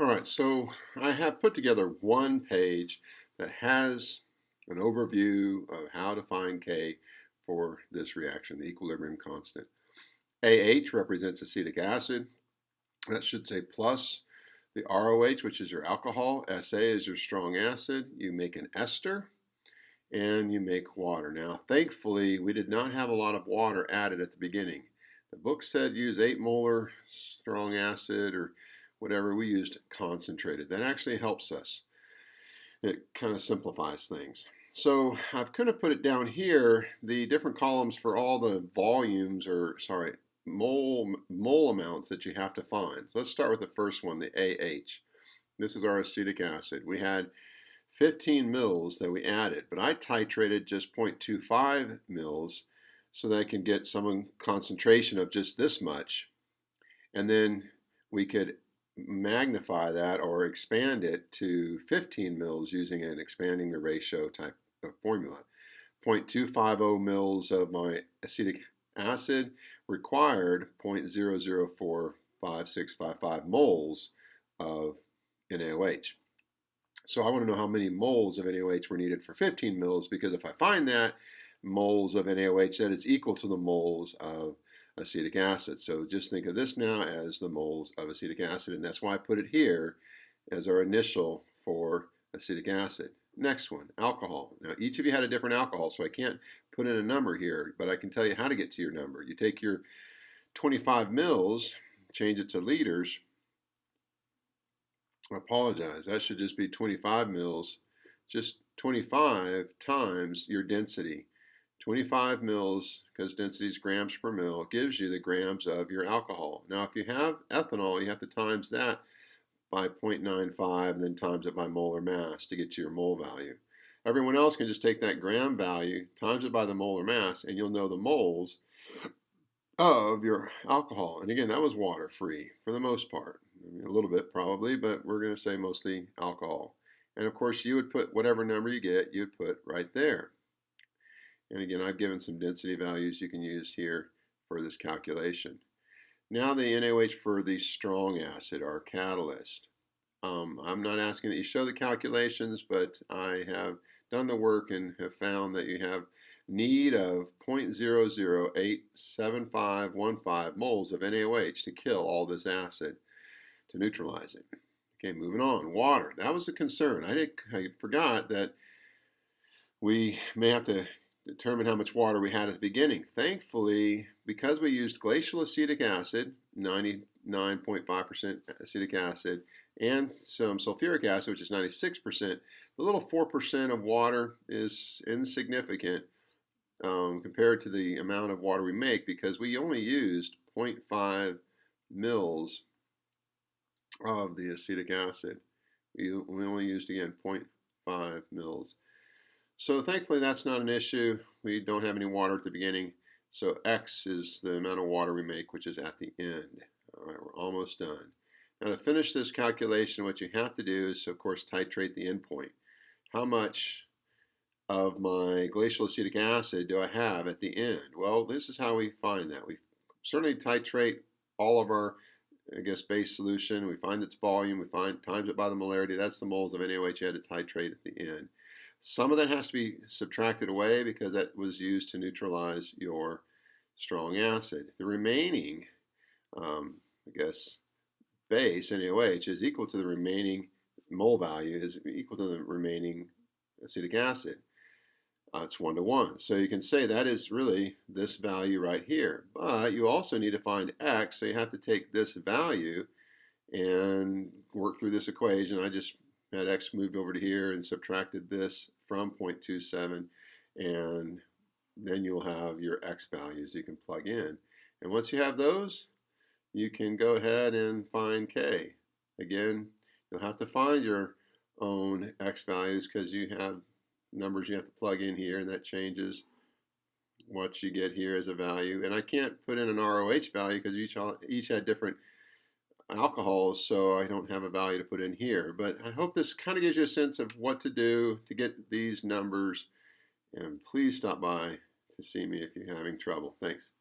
All right, so I have put together one page that has an overview of how to find K for this reaction, the equilibrium constant. AH represents acetic acid. That should say plus the ROH, which is your alcohol. SA is your strong acid. You make an ester and you make water. Now, thankfully, we did not have a lot of water added at the beginning. The book said use 8 molar strong acid or whatever. We used concentrated. That actually helps us. It kind of simplifies things. So I've kind of put it down here, the different columns for all the volumes, or sorry, mole amounts that you have to find. So let's start with the first one, the AH. This is our acetic acid. We had 15 mils that we added, but I titrated just 0.25 mils so that I can get some concentration of just this much. And then we could magnify that or expand it to 15 mils using an expanding the ratio type of formula. 0.250 mils of my acetic acid required 0.00455655 moles of NaOH. So I want to know how many moles of NaOH were needed for 15 mils, because if I find that moles of NaOH, that is equal to the moles of acetic acid. So just think of this now as the moles of acetic acid, and that's why I put it here as our initial for acetic acid. Next one, alcohol. Now each of you had a different alcohol, so I can't put in a number here, but I can tell you how to get to your number. You take your 25 mils, change it to liters. I apologize, that should just be 25 mils, just 25 times your density. 25 mils, because density is grams per mil, gives you the grams of your alcohol. Now, if you have ethanol, you have to times that by 0.95 and then times it by molar mass to get to your mole value. Everyone else can just take that gram value, times it by the molar mass, and you'll know the moles of your alcohol. And again, that was water free for the most part. A little bit probably, but we're going to say mostly alcohol. And of course, you would put whatever number you get, you'd put right there. And again, I've given some density values you can use here for this calculation. Now the NaOH for the strong acid, our catalyst. I'm not asking that you show the calculations, but I have done the work and have found that you have need of 0.0087515 moles of NaOH to kill all this acid, to neutralize it. Okay, moving on. Water. That was a concern. I forgot that we may have to determine how much water we had at the beginning. Thankfully, because we used glacial acetic acid, 99.5% acetic acid, and some sulfuric acid, which is 96%, the little 4% of water is insignificant compared to the amount of water we make, because we only used 0.5 mils of the acetic acid. We only used, again, 0.5 mils. So thankfully that's not an issue. We don't have any water at the beginning. So X is the amount of water we make, which is at the end. All right, we're almost done. Now to finish this calculation, what you have to do is, of course, titrate the endpoint. How much of my glacial acetic acid do I have at the end? Well, this is how we find that. We certainly titrate all of our, base solution. We find its volume. We find times it by the molarity. That's the moles of NaOH you had to titrate at the end. Some of that has to be subtracted away because that was used to neutralize your strong acid. The remaining, base, NaOH, is equal to the remaining mole value, is equal to the remaining acetic acid. It's 1 to 1. So you can say that is really this value right here. But you also need to find X, so you have to take this value and work through this equation. I just had X moved over to here and subtracted this from 0.27, and then you'll have your X values you can plug in. And once you have those, you can go ahead and find K. Again, you'll have to find your own X values because you have numbers you have to plug in here, and that changes what you get here as a value. And I can't put in an ROH value because each had different alcohols, so I don't have a value to put in here. But I hope this kind of gives you a sense of what to do to get these numbers. And please stop by to see me if you're having trouble. Thanks.